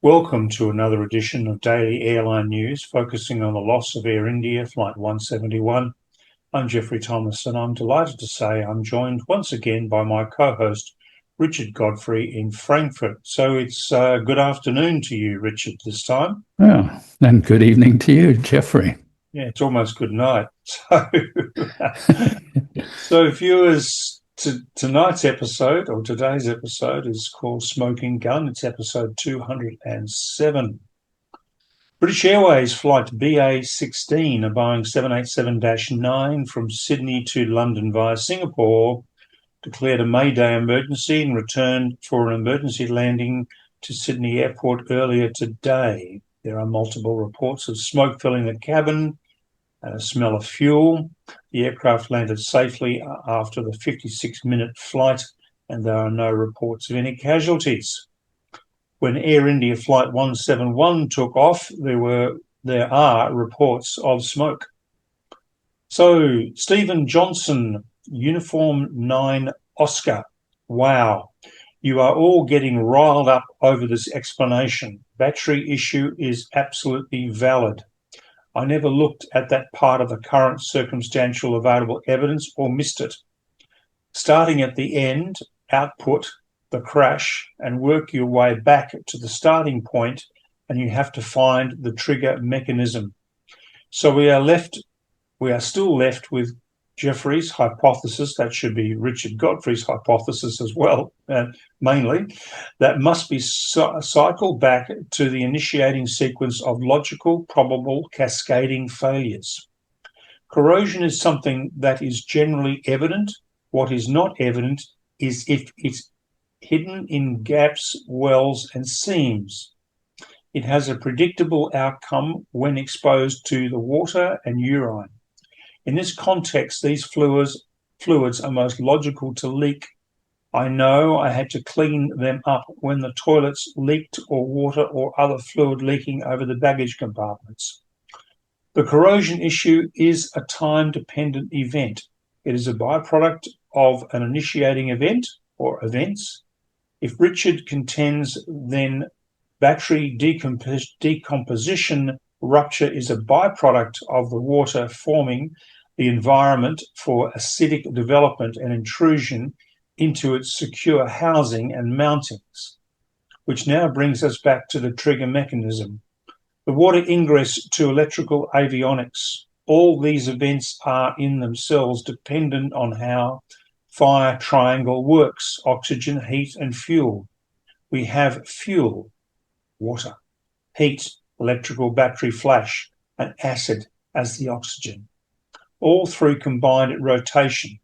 Welcome to another edition of Daily Airline News, focusing on the loss of Air India Flight 171. I'm Geoffrey Thomas, and I'm delighted to say I'm joined once again by my co-host, Richard Godfrey in Frankfurt. So it's good afternoon to you, Richard, this time. Oh, and good evening to you, Geoffrey. Yeah, it's almost good night. So viewers, tonight's episode, or today's episode, is called Smoking Gun. It's episode 207. British Airways flight BA16, a Boeing 787-9 from Sydney to London via Singapore, declared a Mayday emergency and returned for an emergency landing to Sydney Airport earlier today. There are multiple reports of smoke filling the cabin and a smell of fuel. The aircraft landed safely after the 56-minute flight, and there are no reports of any casualties. When Air India Flight 171 took off, there are reports of smoke. So, Stephen Johnson, Uniform 9 Oscar. Wow. You are all getting riled up over this explanation. Battery issue is absolutely valid. I never looked at that part of the current circumstantial available evidence or missed it. Starting at the end, output, the crash, and work your way back to the starting point, and you have to find the trigger mechanism. So we are still left with Geoffrey's hypothesis. That should be Richard Godfrey's hypothesis as well, mainly. That must be cycled back to the initiating sequence of logical, probable, cascading failures. Corrosion is something that is generally evident. What is not evident is if it's hidden in gaps, wells, and seams. It has a predictable outcome when exposed to the water and urine. In this context, these fluids are most logical to leak. I know I had to clean them up when the toilets leaked or water or other fluid leaking over the baggage compartments. The corrosion issue is a time-dependent event. It is a byproduct of an initiating event or events. If Richard contends, then battery decomposition rupture is a byproduct of the water forming the environment for acidic development and intrusion into its secure housing and mountings, which now brings us back to the trigger mechanism. The water ingress to electrical avionics. All these events are in themselves dependent on how fire triangle works: oxygen, heat, and fuel. We have fuel, water, heat, electrical battery flash, and acid as the oxygen, all through combined rotation.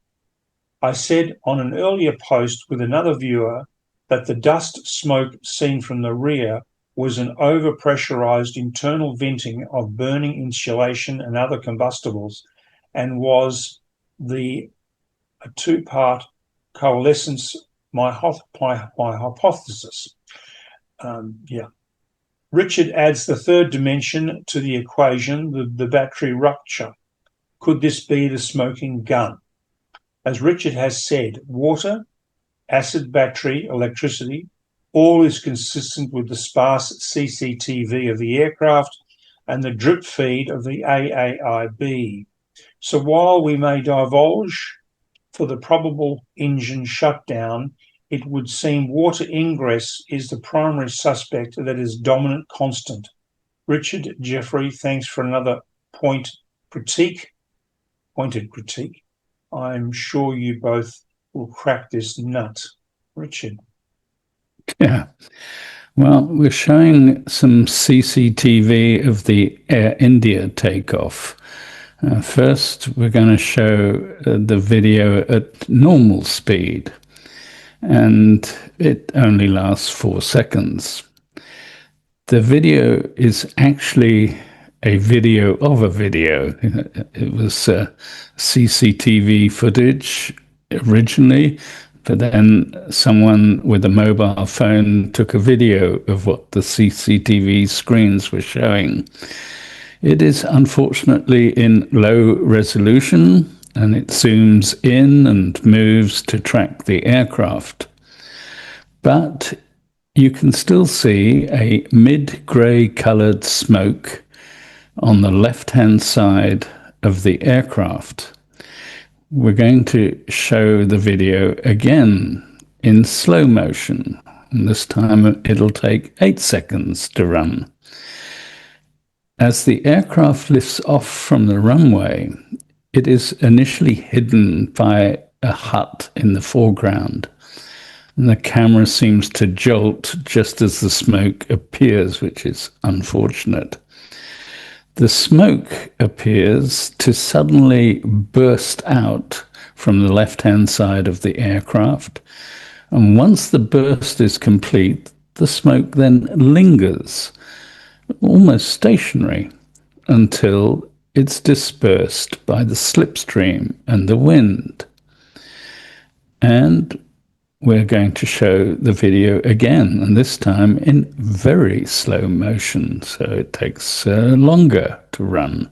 I said on an earlier post with another viewer that the dust smoke seen from the rear was an overpressurized internal venting of burning insulation and other combustibles, and was a two-part coalescence, my hypothesis. Richard adds the third dimension to the equation, the battery rupture. Could this be the smoking gun? As Richard has said, water, acid battery, electricity, all is consistent with the sparse CCTV of the aircraft and the drip feed of the AAIB. So while we may divulge for the probable engine shutdown, it would seem water ingress is the primary suspect that is dominant constant. Richard, Geoffrey, thanks for another pointed critique. I'm sure you both will crack this nut. Richard. Yeah. Well, we're showing some CCTV of the Air India takeoff. First, we're going to show the video at normal speed, and it only lasts 4 seconds. The video is actually a video of a video. It was CCTV footage originally, but then someone with a mobile phone took a video of what the CCTV screens were showing. It is unfortunately in low resolution, and it zooms in and moves to track the aircraft. But you can still see a mid-grey coloured smoke on the left-hand side of the aircraft. We're going to show the video again in slow motion. And this time it'll take 8 seconds to run. As the aircraft lifts off from the runway, it is initially hidden by a hut in the foreground. And the camera seems to jolt just as the smoke appears, which is unfortunate. The smoke appears to suddenly burst out from the left-hand side of the aircraft. And once the burst is complete, the smoke then lingers, almost stationary, until it's dispersed by the slipstream and the wind. And we're going to show the video again, and this time in very slow motion, so it takes longer to run.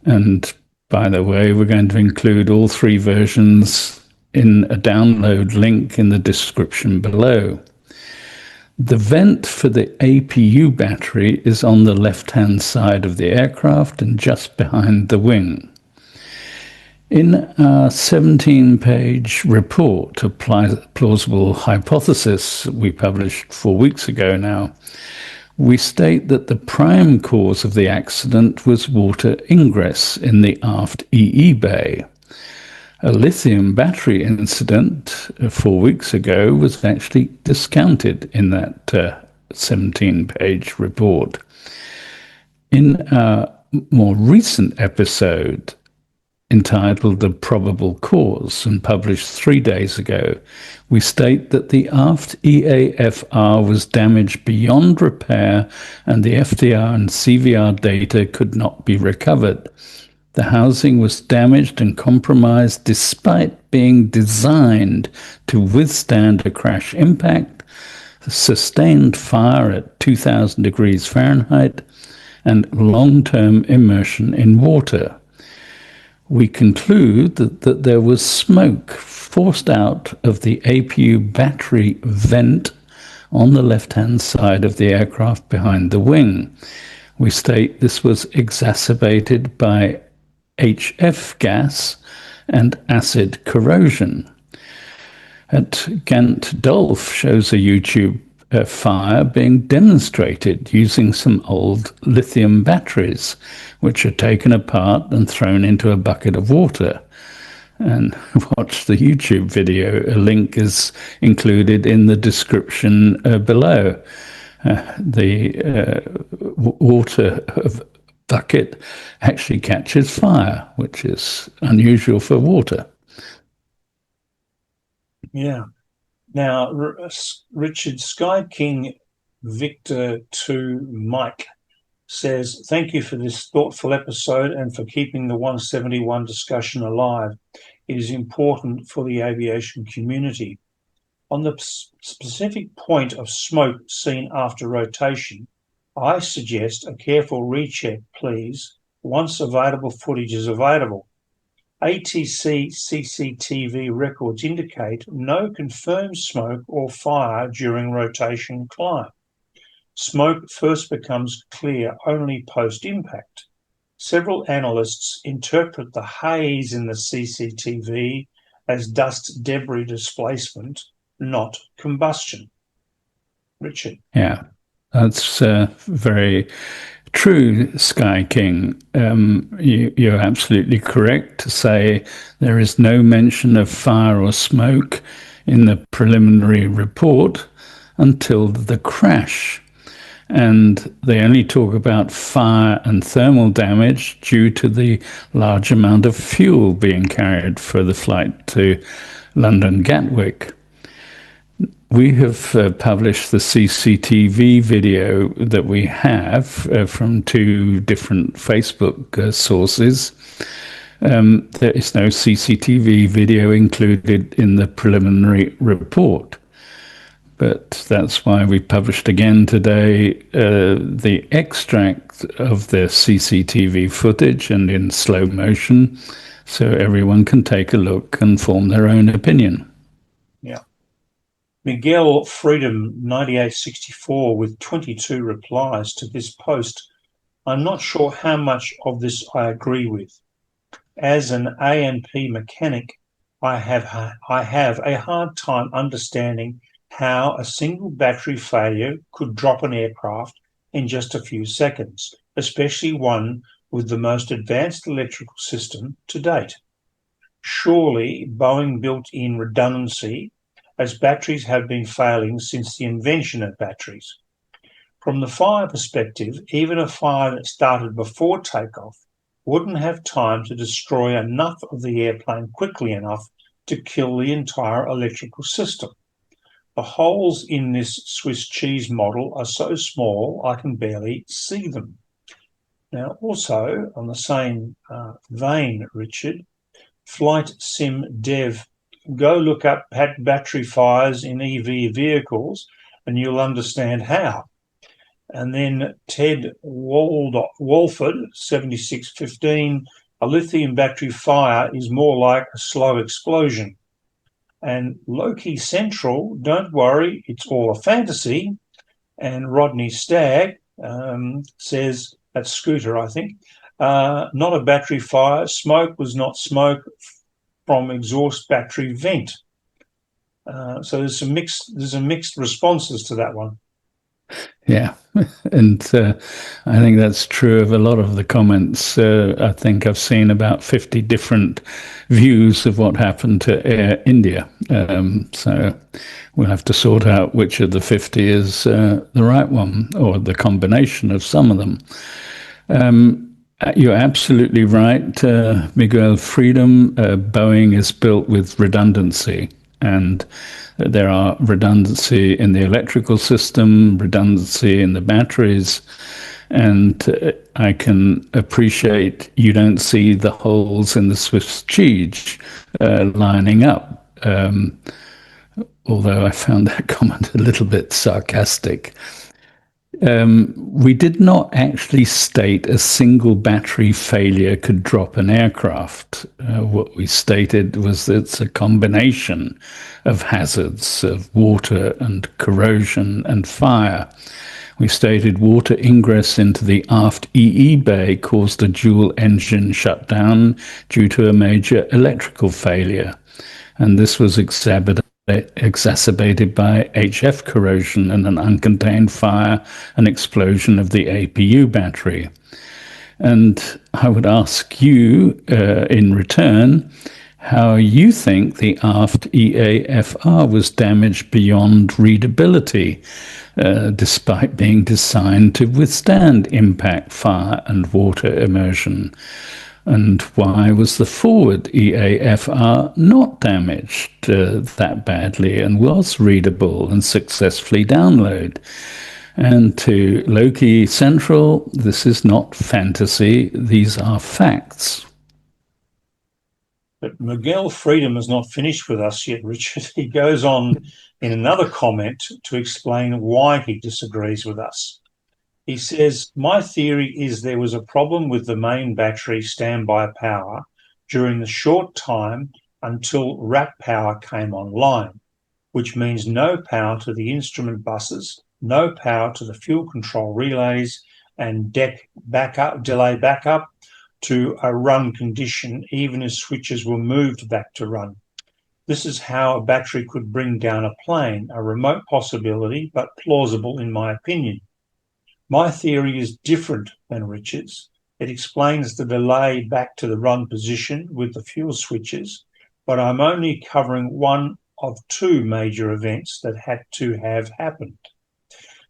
And by the way, we're going to include all 3 versions in a download link in the description below. The vent for the APU battery is on the left-hand side of the aircraft and just behind the wing. In our 17-page report, a plausible hypothesis we published 4 weeks ago now, we state that the prime cause of the accident was water ingress in the aft EE bay. A lithium battery incident 4 weeks ago was actually discounted in that 17-page report. In our more recent episode, entitled The Probable Cause and published 3 days ago, we state that the aft EAFR was damaged beyond repair and the FDR and CVR data could not be recovered. The housing was damaged and compromised despite being designed to withstand a crash impact, sustained fire at 2,000 degrees Fahrenheit, and long-term immersion in water. We conclude that there was smoke forced out of the APU battery vent on the left-hand side of the aircraft behind the wing. We state this was exacerbated by HF gas and acid corrosion. At Ghent Dolph shows a YouTube fire being demonstrated using some old lithium batteries, which are taken apart and thrown into a bucket of water. And watch the YouTube video. A link is included in the description below. The water bucket actually catches fire, which is unusual for water. Yeah. Now, Richard Sky King Victor 2 Mike says, thank you for this thoughtful episode and for keeping the 171 discussion alive. It is important for the aviation community. On the specific point of smoke seen after rotation, I suggest a careful recheck, please, once available footage is available. ATC CCTV records indicate no confirmed smoke or fire during rotation climb. Smoke first becomes clear only post-impact. Several analysts interpret the haze in the CCTV as dust debris displacement, not combustion. Richard. Yeah, that's very true, Sky King. You're absolutely correct to say there is no mention of fire or smoke in the preliminary report until the crash. And they only talk about fire and thermal damage due to the large amount of fuel being carried for the flight to London Gatwick. We have published the CCTV video that we have from 2 different Facebook sources. There is no CCTV video included in the preliminary report. But that's why we published again today the extract of the CCTV footage and in slow motion, so everyone can take a look and form their own opinion. Yeah. Miguel Freedom 9864 with 22 replies to this post. I'm not sure how much of this I agree with. As an A&P mechanic, I have a hard time understanding how a single battery failure could drop an aircraft in just a few seconds, especially one with the most advanced electrical system to date. Surely Boeing built in redundancy, as batteries have been failing since the invention of batteries. From the fire perspective, even a fire that started before takeoff wouldn't have time to destroy enough of the airplane quickly enough to kill the entire electrical system. The holes in this Swiss cheese model are so small I can barely see them. Now, also, on the same vein, Richard, Flight Sim Dev, go look up battery fires in EV vehicles and you'll understand how. And then Ted Walford, 7615, a lithium battery fire is more like a slow explosion. And Loki Central, don't worry, it's all a fantasy. And Rodney Stagg says, that's Scooter, I think, not a battery fire. Smoke was not smoke from exhaust battery vent. So there's some mixed responses to that one. Yeah, and I think that's true of a lot of the comments. I think I've seen about 50 different views of what happened to Air India. So we'll have to sort out which of the 50 is the right one, or the combination of some of them. You're absolutely right, Miguel Freedom. Boeing is built with redundancy, and there are redundancy in the electrical system, redundancy in the batteries, and I can appreciate you don't see the holes in the Swiss cheese lining up, although I found that comment a little bit sarcastic. We did not actually state a single battery failure could drop an aircraft. What we stated was that it's a combination of hazards of water and corrosion and fire. We stated water ingress into the aft EE bay caused a dual engine shutdown due to a major electrical failure, and this was exacerbated by HF corrosion and an uncontained fire and explosion of the APU battery. And I would ask you in return how you think the aft EAFR was damaged beyond readability, despite being designed to withstand impact, fire and water immersion. And why was the forward EAFR not damaged that badly and was readable and successfully downloaded? And to Loki Central, this is not fantasy, these are facts. But Miguel Freedom is not finished with us yet, Richard. He goes on in another comment to explain why he disagrees with us. He says, my theory is there was a problem with the main battery standby power during the short time until rack power came online, which means no power to the instrument buses, no power to the fuel control relays, and delay backup to a run condition, even as switches were moved back to run. This is how a battery could bring down a plane, a remote possibility, but plausible in my opinion. My theory is different than Richard's. It explains the delay back to the run position with the fuel switches, but I'm only covering one of two major events that had to have happened.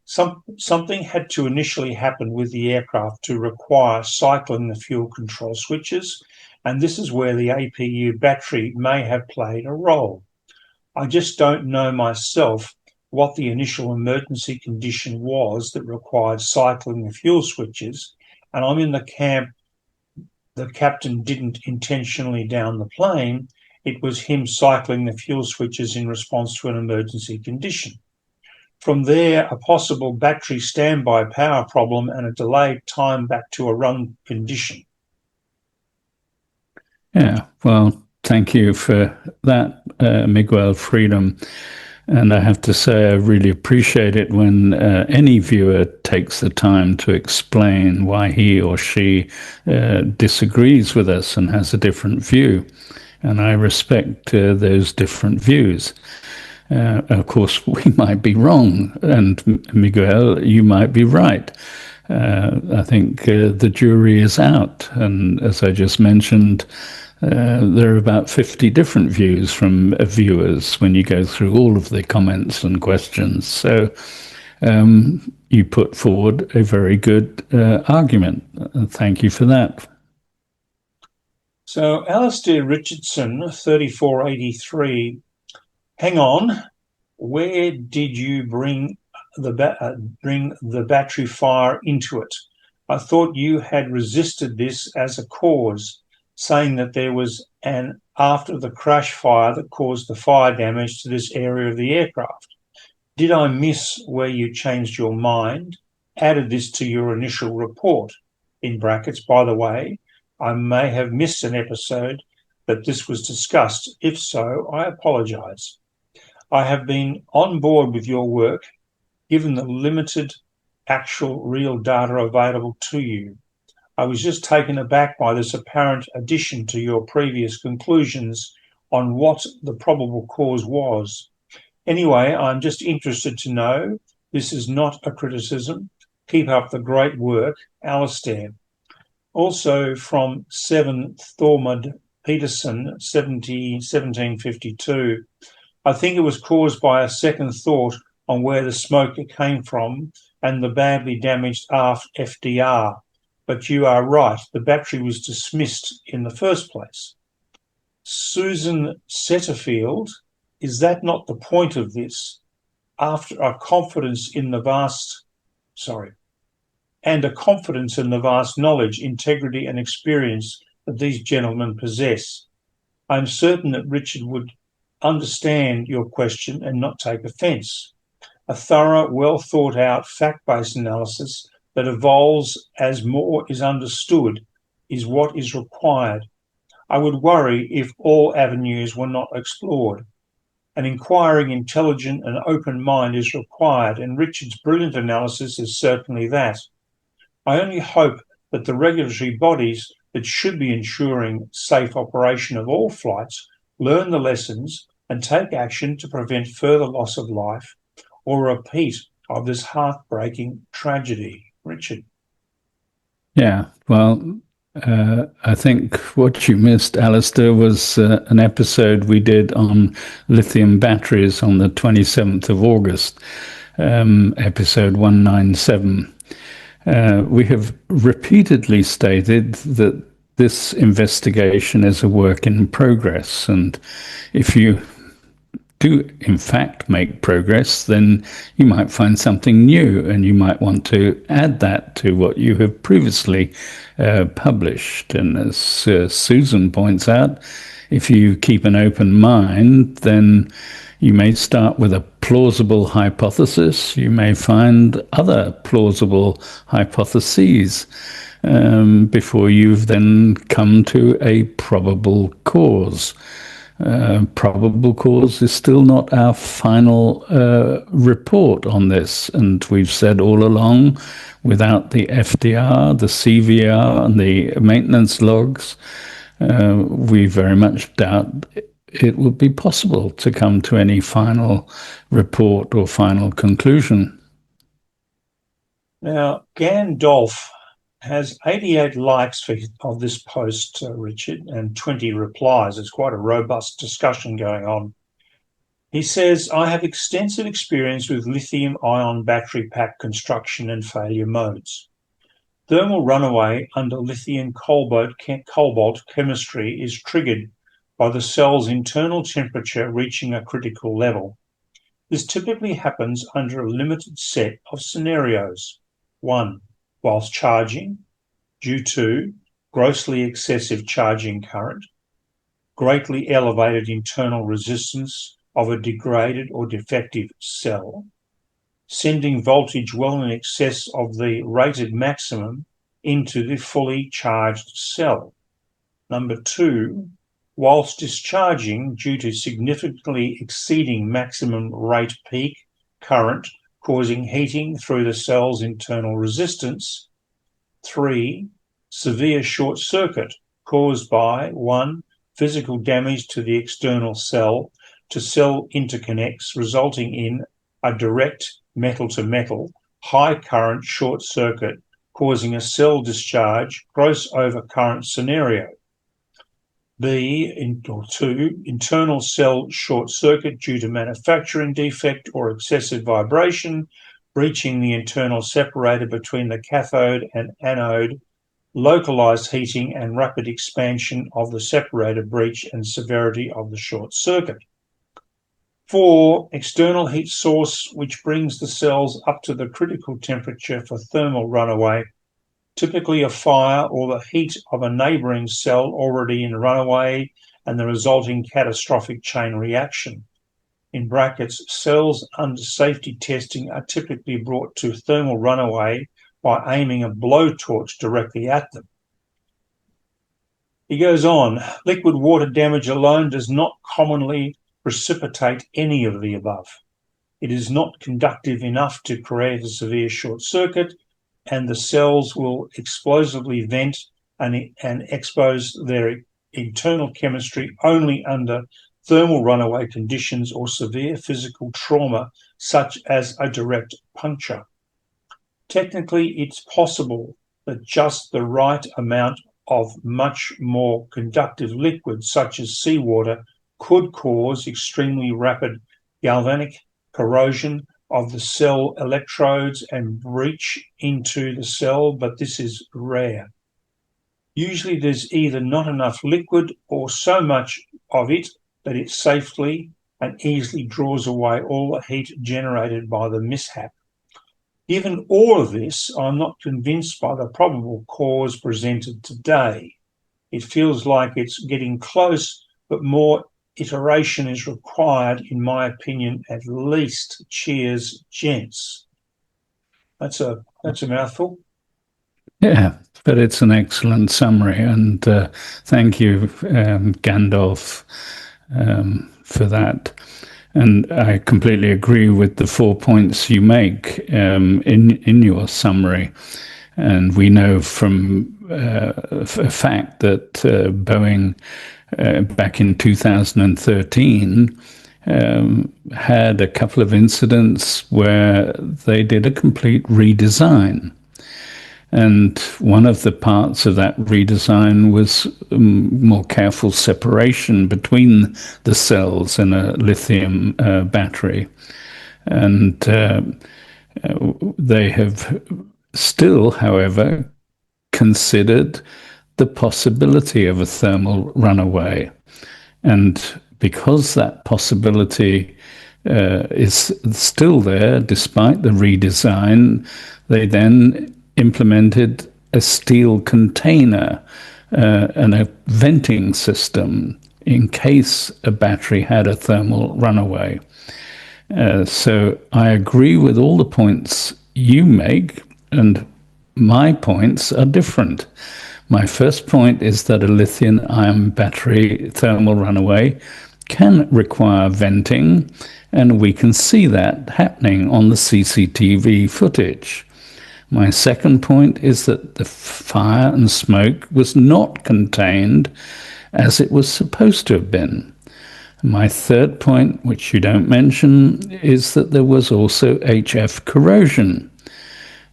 Something had to initially happen with the aircraft to require cycling the fuel control switches, and this is where the APU battery may have played a role. I just don't know myself what the initial emergency condition was that required cycling the fuel switches, and I'm in the camp the captain didn't intentionally down the plane. It was him cycling the fuel switches in response to an emergency condition. From there, a possible battery standby power problem and a delayed time back to a run condition. Yeah, well, thank you for that, Miguel Freedom. And I have to say, I really appreciate it when any viewer takes the time to explain why he or she disagrees with us and has a different view. And I respect those different views. Of course, we might be wrong, and Miguel, you might be right. I think the jury is out. And as I just mentioned, there are about 50 different views from viewers when you go through all of the comments and questions. So you put forward a very good argument. Thank you for that. So Alistair Richardson, 3483, hang on, where did you bring the battery fire into it? I thought you had resisted this as a cause, saying that there was an after the crash fire that caused the fire damage to this area of the aircraft. Did I miss where you changed your mind, added this to your initial report? In brackets, by the way, I may have missed an episode that this was discussed. If so, I apologise. I have been on board with your work, given the limited actual real data available to you. I was just taken aback by this apparent addition to your previous conclusions on what the probable cause was. Anyway, I'm just interested to know. This is not a criticism. Keep up the great work, Alistair. Also from 7 Thormod Peterson, 1752. I think it was caused by a second thought on where the smoke came from and the badly damaged aft FDR. But you are right, the battery was dismissed in the first place. Susan Setterfield, is that not the point of this? After a confidence in the vast, knowledge, integrity and experience that these gentlemen possess. I'm certain that Richard would understand your question and not take offence. A thorough, well thought out, fact-based analysis that evolves as more is understood is what is required. I would worry if all avenues were not explored. An inquiring, intelligent and open mind is required, and Richard's brilliant analysis is certainly that. I only hope that the regulatory bodies that should be ensuring safe operation of all flights learn the lessons and take action to prevent further loss of life or a repeat of this heartbreaking tragedy. Richard. Yeah, well, I think what you missed, Alistair, was an episode we did on lithium batteries on the 27th of August, episode 197. We have repeatedly stated that this investigation is a work in progress, and if you do in fact make progress, then you might find something new and you might want to add that to what you have previously published. And as Susan points out, if you keep an open mind, then you may start with a plausible hypothesis. You may find other plausible hypotheses before you've then come to a probable cause. Probable cause is still not our final report on this. And we've said all along, without the FDR, the CVR, and the maintenance logs, we very much doubt it would be possible to come to any final report or final conclusion. Now, Gandalf has 88 likes of this post, Richard, and 20 replies. It's quite a robust discussion going on. He says, I have extensive experience with lithium-ion battery pack construction and failure modes. Thermal runaway under lithium cobalt chemistry is triggered by the cell's internal temperature reaching a critical level. This typically happens under a limited set of scenarios. 1. Whilst charging, due to grossly excessive charging current, greatly elevated internal resistance of a degraded or defective cell, sending voltage well in excess of the rated maximum into the fully charged cell. Number 2, whilst discharging due to significantly exceeding maximum rate peak current, causing heating through the cell's internal resistance. 3. Severe short circuit caused by 1. Physical damage to the external cell to cell interconnects, resulting in a direct metal-to-metal high current short circuit, causing a cell discharge gross over current scenario. B, or 2, internal cell short circuit due to manufacturing defect or excessive vibration, breaching the internal separator between the cathode and anode, localized heating and rapid expansion of the separator breach and severity of the short circuit. 4, external heat source which brings the cells up to the critical temperature for thermal runaway, typically a fire or the heat of a neighbouring cell already in runaway and the resulting catastrophic chain reaction. In brackets, cells under safety testing are typically brought to thermal runaway by aiming a blowtorch directly at them. He goes on, liquid water damage alone does not commonly precipitate any of the above. It is not conductive enough to create a severe short circuit, and the cells will explosively vent and expose their internal chemistry only under thermal runaway conditions or severe physical trauma, such as a direct puncture. Technically, it's possible that just the right amount of much more conductive liquid, such as seawater, could cause extremely rapid galvanic corrosion of the cell electrodes and breach into the cell, but this is rare. Usually there's either not enough liquid or so much of it that it safely and easily draws away all the heat generated by the mishap. Given all of this, I'm not convinced by the probable cause presented today. It feels like it's getting close, but more iteration is required, in my opinion, at least. Cheers, gents. That's a mouthful. Yeah, but it's an excellent summary, and thank you, Gandalf, for that. And I completely agree with the 4 points you make in your summary. And we know from a fact that Boeing back in 2013 had a couple of incidents where they did a complete redesign. And one of the parts of that redesign was more careful separation between the cells in a lithium battery. And they have still, however, considered the possibility of a thermal runaway. And because that possibility is still there, despite the redesign, they then implemented a steel container and a venting system in case a battery had a thermal runaway. So I agree with all the points you make, and my points are different. My first point is that a lithium-ion battery thermal runaway can require venting, and we can see that happening on the CCTV footage. My second point is that the fire and smoke was not contained as it was supposed to have been. My third point, which you don't mention, is that there was also HF corrosion.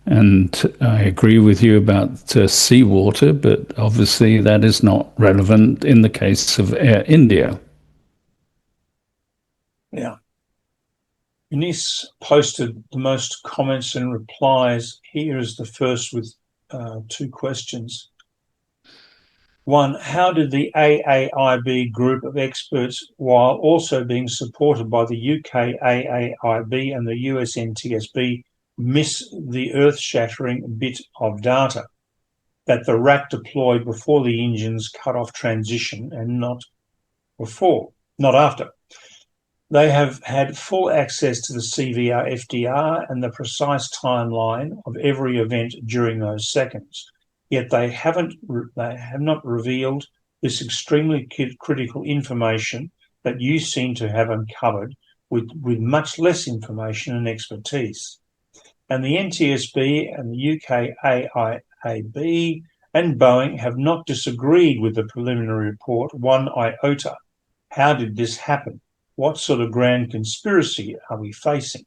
And I agree with you about seawater, but obviously that is not relevant in the case of Air India. Yeah. Eunice posted the most comments and replies. Here is the first with 2 questions. 1, how did the AAIB group of experts, while also being supported by the UK AAIB and the US NTSB, miss the earth-shattering bit of data that the rack deployed before the engines cut off transition and not after? They have had full access to the CVR FDR and the precise timeline of every event during those seconds. Yet they have not revealed this extremely critical information that you seem to have uncovered with much less information and expertise. And the NTSB and the UK AIAB and Boeing have not disagreed with the preliminary report one iota. How did this happen? What sort of grand conspiracy are we facing?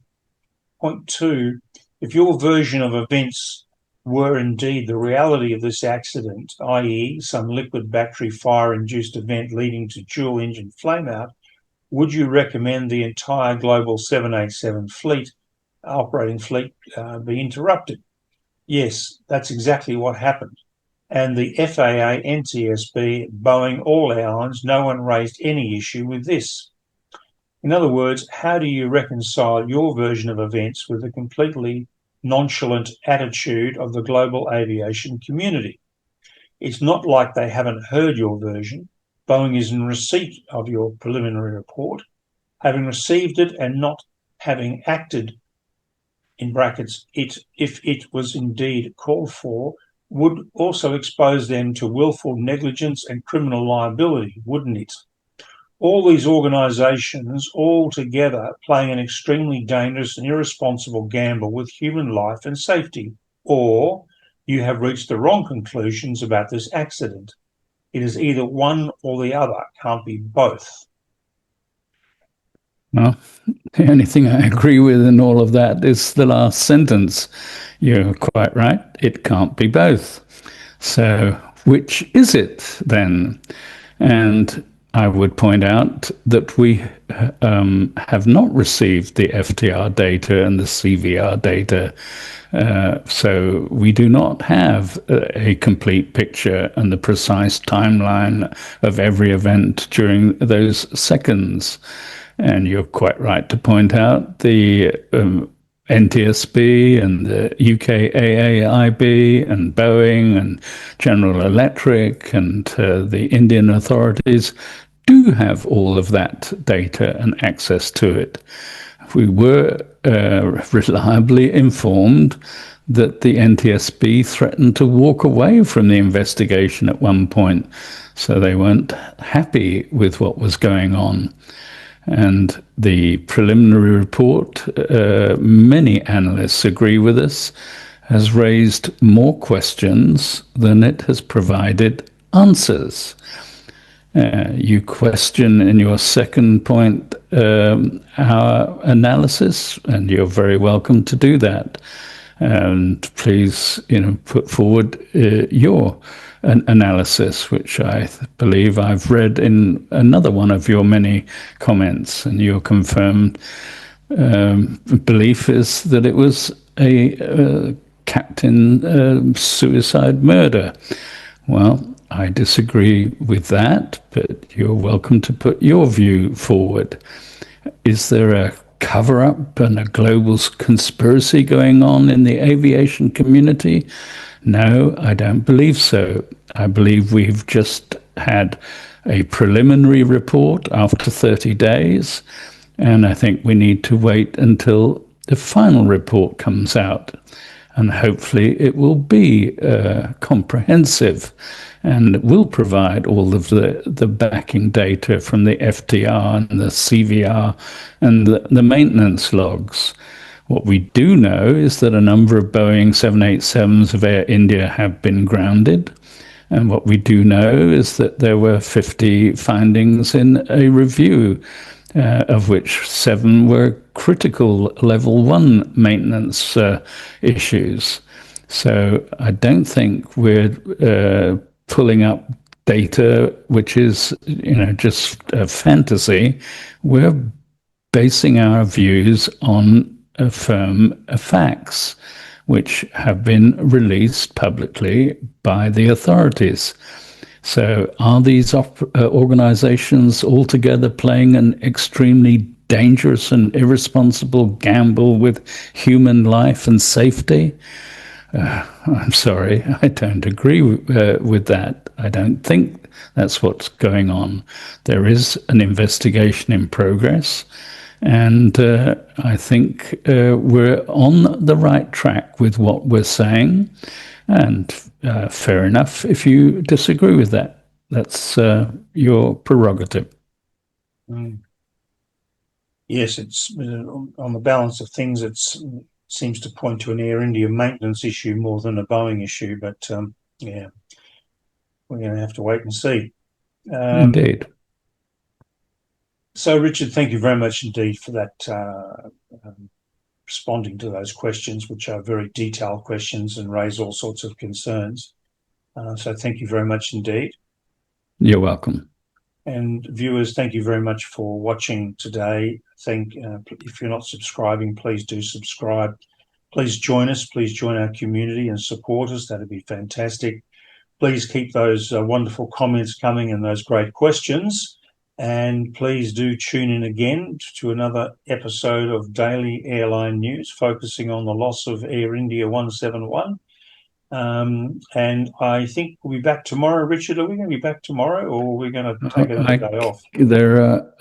Point two, if your version of events were indeed the reality of this accident, i.e. some liquid battery fire-induced event leading to dual engine flameout, would you recommend the entire global 787 operating fleet be interrupted? Yes, that's exactly what happened. And the FAA, NTSB, Boeing, all airlines, no one raised any issue with this. In other words, how do you reconcile your version of events with the completely nonchalant attitude of the global aviation community? It's not like they haven't heard your version. Boeing is in receipt of your preliminary report. Having received it and not having acted, in brackets, if it was indeed called for, would also expose them to willful negligence and criminal liability, wouldn't it? All these organisations all together playing an extremely dangerous and irresponsible gamble with human life and safety. Or you have reached the wrong conclusions about this accident. It is either one or the other, can't be both. Well, the only thing I agree with in all of that is the last sentence. You're quite right. It can't be both. So which is it then? And I would point out that we have not received the FTR data and the CVR data. So we do not have a complete picture and the precise timeline of every event during those seconds. And you're quite right to point out the NTSB and the UK AAIB and Boeing and General Electric and the Indian authorities do have all of that data and access to it. We were reliably informed that the NTSB threatened to walk away from the investigation at one point, so they weren't happy with what was going on. And the preliminary report, many analysts agree with us, has raised more questions than it has provided answers. You question in your second point our analysis, and you're very welcome to do that. And please, put forward your analysis, which I believe I've read in another one of your many comments, and your confirmed belief is that it was a captain suicide murder. Well, I disagree with that, but you're welcome to put your view forward. Is there a cover-up and a global conspiracy going on in the aviation community? No, I don't believe so. I believe we've just had a preliminary report after 30 days, and I think we need to wait until the final report comes out. And hopefully it will be comprehensive and will provide all of the backing data from the FTR and the CVR and the maintenance logs. What we do know is that a number of Boeing 787s of Air India have been grounded. And what we do know is that there were 50 findings in a review, of which 7 were critical level 1 maintenance issues. So I don't think we're pulling up data which is, just a fantasy. We're basing our views on firm facts, which have been released publicly by the authorities. So are these organizations altogether playing an extremely dangerous and irresponsible gamble with human life and safety? I'm sorry, I don't agree with that. I don't think that's what's going on. There is an investigation in progress, and I think we're on the right track with what we're saying. And fair enough if you disagree with that. That's your prerogative. Mm. Yes, it's on the balance of things. It seems to point to an Air India maintenance issue more than a Boeing issue. But yeah, we're going to have to wait and see. Indeed. So, Richard, thank you very much indeed for that, responding to those questions, which are very detailed questions and raise all sorts of concerns. So thank you very much indeed. You're welcome. And viewers, thank you very much for watching today. If you're not subscribing, please do subscribe. Please join us. Please join our community and support us. That'd be fantastic. Please keep those wonderful comments coming and those great questions. And please do tune in again to another episode of Daily Airline News, focusing on the loss of Air India 171. And I think we'll be back tomorrow. Richard, are we going to be back tomorrow, or are we going to take another day off? There are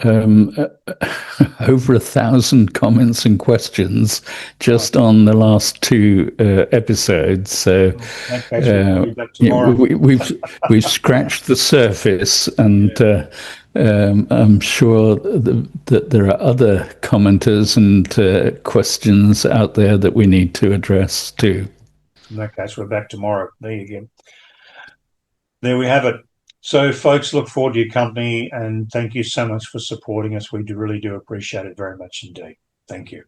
over 1,000 comments and questions just on the last two episodes. So we'll be back tomorrow. we've scratched the surface, and I'm sure that there are other commenters and questions out there that we need to address too. In that case, we're back tomorrow. There you go. There we have it. So, folks, look forward to your company, and thank you so much for supporting us. We really do appreciate it very much indeed. Thank you.